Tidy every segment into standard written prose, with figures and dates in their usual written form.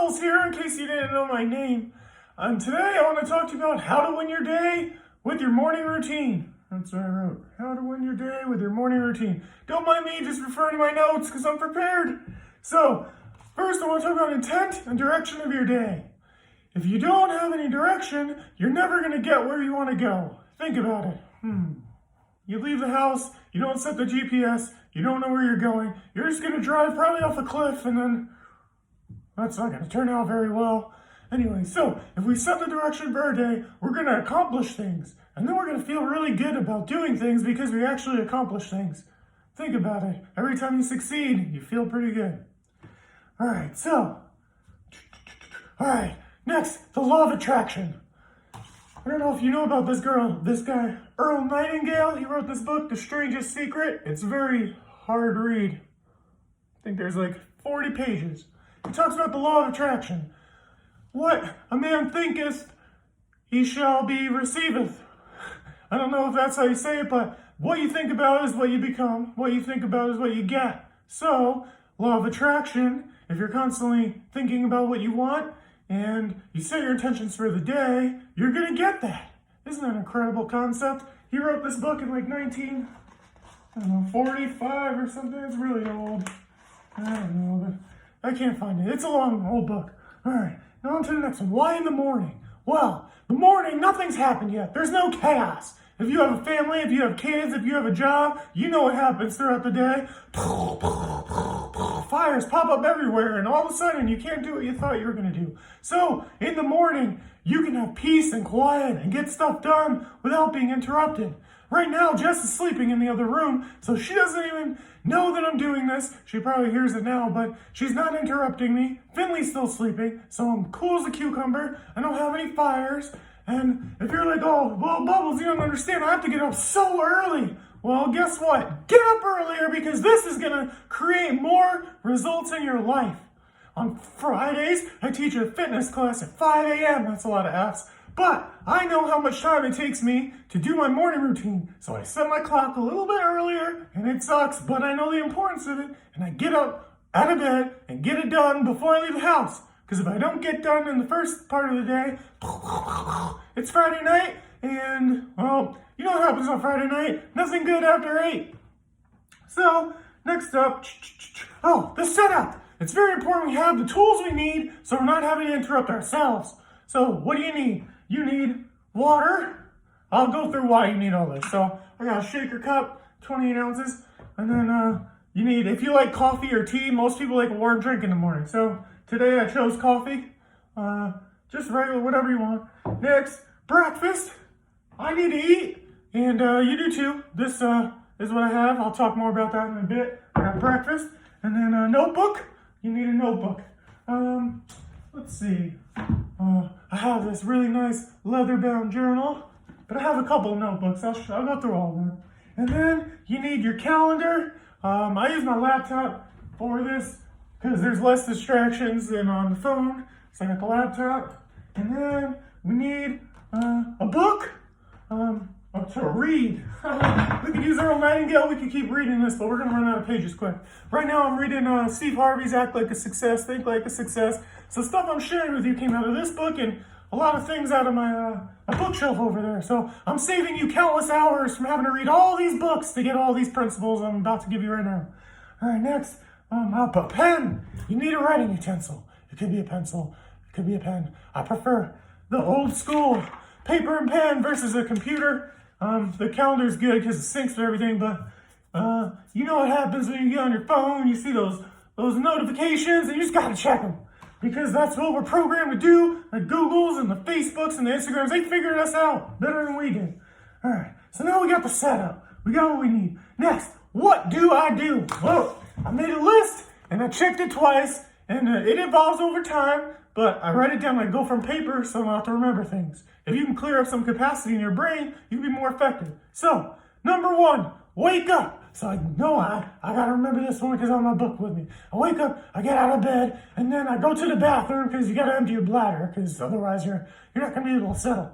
Bubbles here, in case you didn't know my name. And today I want to talk to you about how to win your day with your morning routine. That's what I wrote. How to win your day with your morning routine. Don't mind me just referring to my notes because I'm prepared. So, first I want to talk about intent and direction of your day. If you don't have any direction, you're never going to get where you want to go. Think about it. You leave the house, you don't set the GPS, you don't know where you're going. You're just going to drive probably off a cliff, and then that's not going to turn out very well. Anyway, so if we set the direction for our day, we're going to accomplish things. And then we're going to feel really good about doing things because we actually accomplish things. Think about it. Every time you succeed, you feel pretty good. Alright, next, the law of attraction. I don't know if you know about this guy, Earl Nightingale. He wrote this book, The Strangest Secret. It's a very hard read. I think there's like 40 pages. He talks about the law of attraction. What a man thinketh, he shall be receiveth. I don't know if that's how you say it, but what you think about is what you become. What you think about is what you get. So, law of attraction, if you're constantly thinking about what you want, and you set your intentions for the day, you're going to get that. Isn't that an incredible concept? He wrote this book in like 1945 or something. It's really old. I don't know, but I can't find it. It's a long, old book. All right, now on to the next one. Why in the morning? Well, the morning, nothing's happened yet. There's no chaos. If you have a family, if you have kids, if you have a job, you know what happens throughout the day. Fires pop up everywhere, and all of a sudden you can't do what you thought you were going to do. So, in the morning, you can have peace and quiet and get stuff done without being interrupted. Right now, Jess is sleeping in the other room, so she doesn't even know that I'm doing this. She probably hears it now, but she's not interrupting me. Finley's still sleeping, so I'm cool as a cucumber. I don't have any fires. And if you're like, oh, well, Bubbles, you don't understand, I have to get up so early. Well, guess what? Get up earlier because this is going to create more results in your life. On Fridays, I teach a fitness class at 5 a.m. That's a lot of F's. But I know how much time it takes me to do my morning routine. So I set my clock a little bit earlier, and it sucks, but I know the importance of it. And I get up out of bed and get it done before I leave the house. Because if I don't get done in the first part of the day, it's Friday night, and, well, you know what happens on Friday night? Nothing good after 8. So, next up, the setup. It's very important we have the tools we need so we're not having to interrupt ourselves. So, what do you need? You need water. I'll go through why you need all this. So, I got a shaker cup, 28 ounces, and then you need, if you like coffee or tea, most people like a warm drink in the morning. So, today I chose coffee, just regular, whatever you want. Next, breakfast. I need to eat, and you do too. This is what I have. I'll talk more about that in a bit. I got breakfast, and then a notebook. You need a notebook. Let's see. I have this really nice leather-bound journal, but I have a couple of notebooks. I'll go through all of them. And then you need your calendar. I use my laptop for this because there's less distractions than on the phone. So I got the laptop. And then we need a book to read. We could use Earl Nightingale. We could keep reading this, but we're going to run out of pages quick. Right now I'm reading Steve Harvey's Act Like a Success, Think Like a Success. So stuff I'm sharing with you came out of this book and a lot of things out of my bookshelf over there. So I'm saving you countless hours from having to read all these books to get all these principles I'm about to give you right now. All right, next. A pen. You need a writing utensil. It could be a pencil. It could be a pen. I prefer the old school paper and pen versus a computer. The calendar's good because it syncs to everything, but you know what happens when you get on your phone, you see those notifications, and you just gotta check them. Because that's what we're programmed to do. The Googles and the Facebooks and the Instagrams, they figured us out better than we did. All right, so now we got the setup. We got what we need. Next, what do I do? Well, I made a list, and I checked it twice, and it evolves over time, but I write it down. I go from paper so I don't have to remember things. If you can clear up some capacity in your brain, you can be more effective. So, number 1, wake up. So I know I gotta remember this one because I have my book with me. I wake up, I get out of bed, and then I go to the bathroom because you gotta empty your bladder because otherwise you're not gonna be able to settle.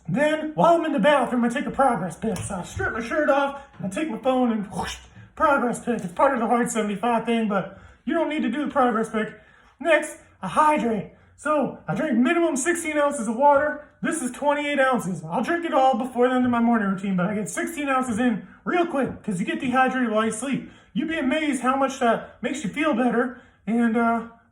Then, while I'm in the bathroom, I take a progress pic. So I strip my shirt off, and I take my phone and whoosh, progress pic. It's part of the Hard 75 thing, but you don't need to do the progress pic. Next, I hydrate. So I drink minimum 16 ounces of water. This is 28 ounces. I'll drink it all before the end of my morning routine, but I get 16 ounces in real quick because you get dehydrated while you sleep. You'd be amazed how much that makes you feel better and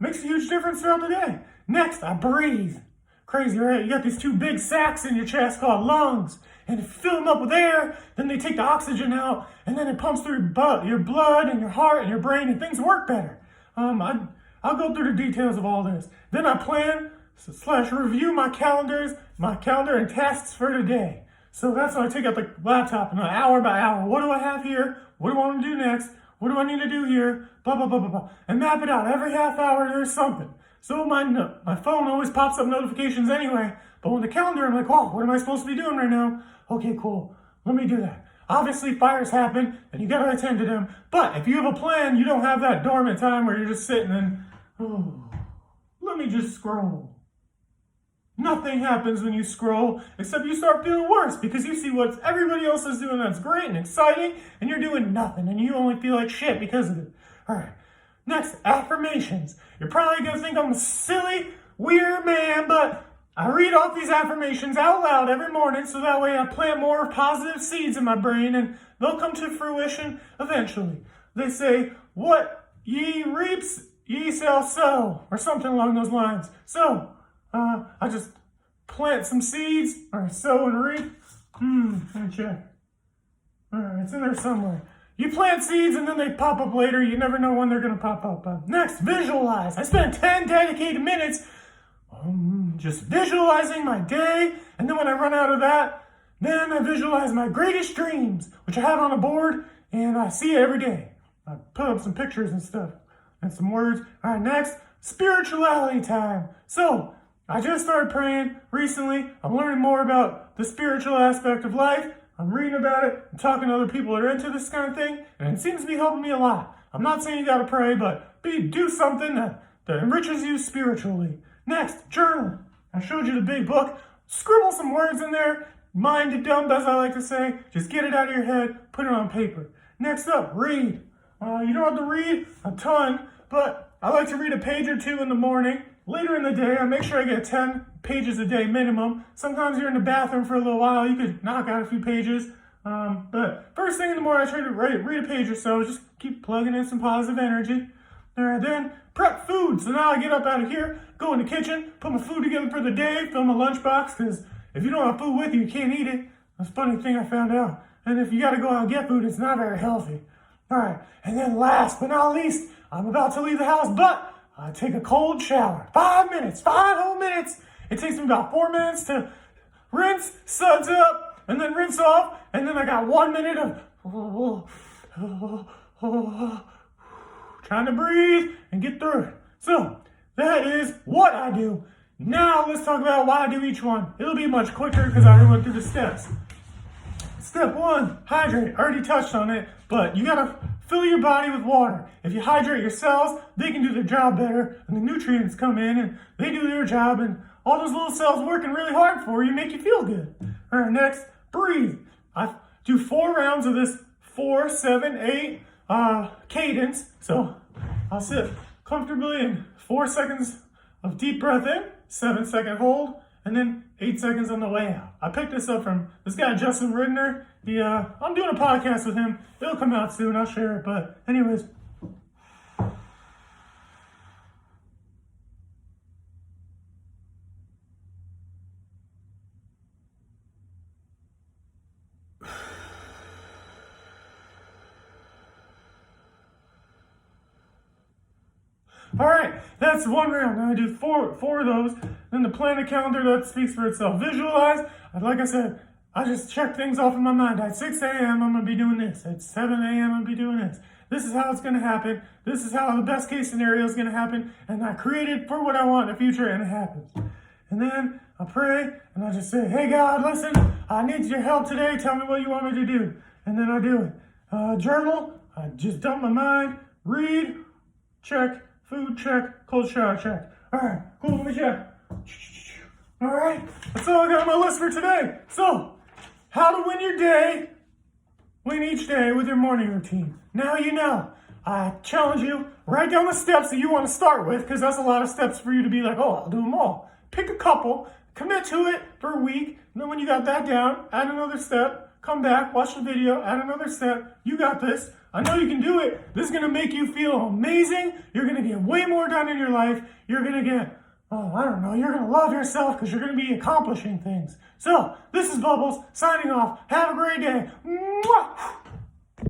makes a huge difference throughout the day. Next, I breathe. Crazy, right? You got these two big sacs in your chest called lungs. And if you fill them up with air, then they take the oxygen out, and then it pumps through your blood and your heart and your brain, and things work better. I'll go through the details of all this. Then I plan / review my calendar and tasks for the day. So that's when I take out the laptop and hour by hour. What do I have here? What do I want to do next? What do I need to do here? Blah, blah, blah, blah, blah. And map it out. Every half hour there's something. So my phone always pops up notifications anyway. But when the calendar, I'm like, oh, what am I supposed to be doing right now? Okay, cool. Let me do that. Obviously, fires happen, and you gotta attend to them. But if you have a plan, you don't have that dormant time where you're just sitting and, let me just scroll. Nothing happens when you scroll, except you start feeling worse because you see what everybody else is doing that's great and exciting, and you're doing nothing, and you only feel like shit because of it. All right. Next, affirmations. You're probably gonna think I'm a silly, weird man, but I read off these affirmations out loud every morning so that way I plant more positive seeds in my brain and they'll come to fruition eventually. They say, what ye reaps, ye shall sow, or something along those lines. So, I just plant some seeds, or sow and reap. Let me check. Alright, it's in there somewhere. You plant seeds and then they pop up later. You never know when they're going to pop up. Next, visualize. I spent 10 dedicated minutes just visualizing my day. And then when I run out of that, then I visualize my greatest dreams, which I have on a board and I see it every day. I put up some pictures and stuff and some words. All right, next, spirituality time. So I just started praying recently. I'm learning more about the spiritual aspect of life. I'm reading about it. I'm talking to other people that are into this kind of thing. And it seems to be helping me a lot. I'm not saying you got to pray, but do something that enriches you spiritually. Next, journal. I showed you the big book. Scribble some words in there. Mind dump, as I like to say. Just get it out of your head. Put it on paper. Next up, read. You don't have to read a ton, but I like to read a page or two in the morning. Later in the day, I make sure I get 10 pages a day minimum. Sometimes you're in the bathroom for a little while. You could knock out a few pages. But first thing in the morning, I try to read a page or so. Just keep plugging in some positive energy. All right, then prep food. So now I get up out of here, go in the kitchen, put my food together for the day, fill my lunchbox, because if you don't have food with you, you can't eat it. That's a funny thing I found out. And if you got to go out and get food, it's not very healthy. All right, and then last but not least, I'm about to leave the house, but I take a cold shower. 5 minutes, 5 whole minutes. It takes me about 4 minutes to rinse, suds up, and then rinse off, and then I got 1 minute of trying to breathe and get through it. So that is what I do. Now let's talk about why I do each one. It'll be much quicker because I already went through the steps. Step 1, hydrate. I already touched on it, but you gotta fill your body with water. If you hydrate your cells, they can do their job better, and the nutrients come in and they do their job, and all those little cells working really hard for you make you feel good. All right, next, breathe. I do 4 rounds of this 4, 7, 8 cadence. So I'll sit comfortably in 4 seconds of deep breath in, 7-second hold, and then 8 seconds on the way out. I picked this up from this guy, Justin Ridner. I'm doing a podcast with him. It'll come out soon. I'll share it. But anyways. All right, that's 1 round. Now I do four of those. Then the planet calendar, that speaks for itself. Visualize. Like I said, I just check things off in my mind. At 6 a.m., I'm going to be doing this. At 7 a.m., I'm going to be doing this. This is how it's going to happen. This is how the best case scenario is going to happen. And I created for what I want in the future, and it happens. And then I pray, and I just say, hey, God, listen, I need your help today. Tell me what you want me to do. And then I do it. Journal, I just dump my mind. Read, check. Food, check. Cold shower, check. All right, cool, let me check. All right, that's all I got on my list for today. So, how to win each day with your morning routine. Now you know. I challenge you, write down the steps that you want to start with, because that's a lot of steps for you to be like, oh, I'll do them all. Pick a couple, commit to it for a week, and then when you got that down, add another step, come back, watch the video, add another step. You got this. I know you can do it. This is going to make you feel amazing. You're going to get way more done in your life. You're going to get, oh, I don't know, you're going to love yourself because you're going to be accomplishing things. So, this is Bubbles signing off. Have a great day. Mwah!